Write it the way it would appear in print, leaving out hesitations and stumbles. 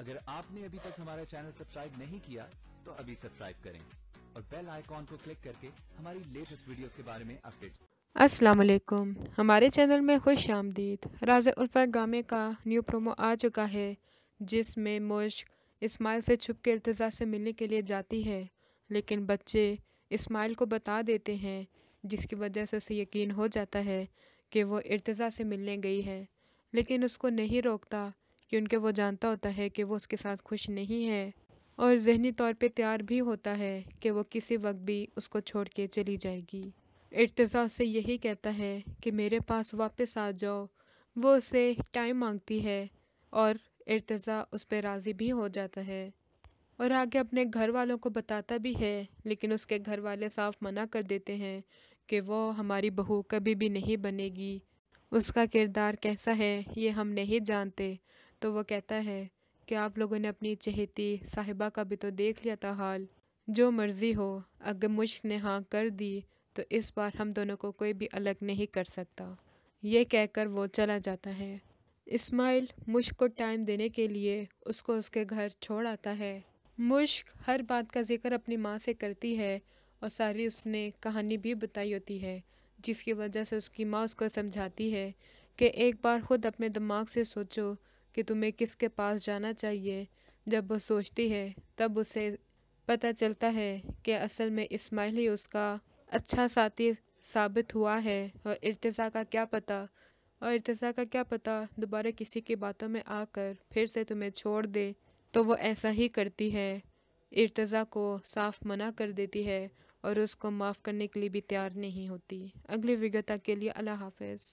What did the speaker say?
अगर आपने अभी तक हमारा चैनल सब्सक्राइब नहीं किया तो अभी सब्सक्राइब करें और बेल आइकॉन को क्लिक करके हमारी लेटेस्ट वीडियोस के बारे में अपडेट। अस्सलाम वालेकुम, हमारे चैनल में खुश आमदीद। राज़ उल्फत ड्रामे का न्यू प्रोमो आ चुका है, जिसमें मुश्क इस्माइल से छुप के इर्तिज़ा से मिलने के लिए जाती है, लेकिन बच्चे इस्माइल को बता देते हैं, जिसकी वजह से उसे यकीन हो जाता है कि वो इर्तिज़ा से मिलने गई है। लेकिन उसको नहीं रोकता, क्योंकि वो जानता होता है कि वो उसके साथ खुश नहीं है और ज़हनी तौर पे तैयार भी होता है कि वो किसी वक्त भी उसको छोड़ के चली जाएगी। इर्तिज़ा उससे यही कहता है कि मेरे पास वापस आ जाओ। वो उससे टाइम मांगती है और इर्तिज़ा उस पर राज़ी भी हो जाता है और आगे अपने घर वालों को बताता भी है, लेकिन उसके घर वाले साफ मना कर देते हैं कि वो हमारी बहू कभी भी नहीं बनेगी, उसका किरदार कैसा है ये हम नहीं जानते। तो वो कहता है कि आप लोगों ने अपनी चहेती साहिबा का भी तो देख लिया था हाल, जो मर्ज़ी हो, अगर मुश्क ने हाँ कर दी तो इस बार हम दोनों को कोई भी अलग नहीं कर सकता। ये कहकर वो चला जाता है। इस्माइल मुश्क को टाइम देने के लिए उसको उसके घर छोड़ आता है। मुश्क हर बात का जिक्र अपनी माँ से करती है और सारी उसने कहानी भी बताई होती है, जिसकी वजह से उसकी माँ उसको समझाती है कि एक बार खुद अपने दिमाग से सोचो कि तुम्हें किसके पास जाना चाहिए। जब वो सोचती है तब उसे पता चलता है कि असल में इस्माइल ही उसका अच्छा साथी साबित हुआ है और इर्तिज़ा का क्या पता दोबारा किसी की बातों में आकर फिर से तुम्हें छोड़ दे। तो वो ऐसा ही करती है, इर्तिज़ा को साफ मना कर देती है और उसको माफ़ करने के लिए भी तैयार नहीं होती। अगली वीडियो तक के लिए अल्लाह हाफ़िज़।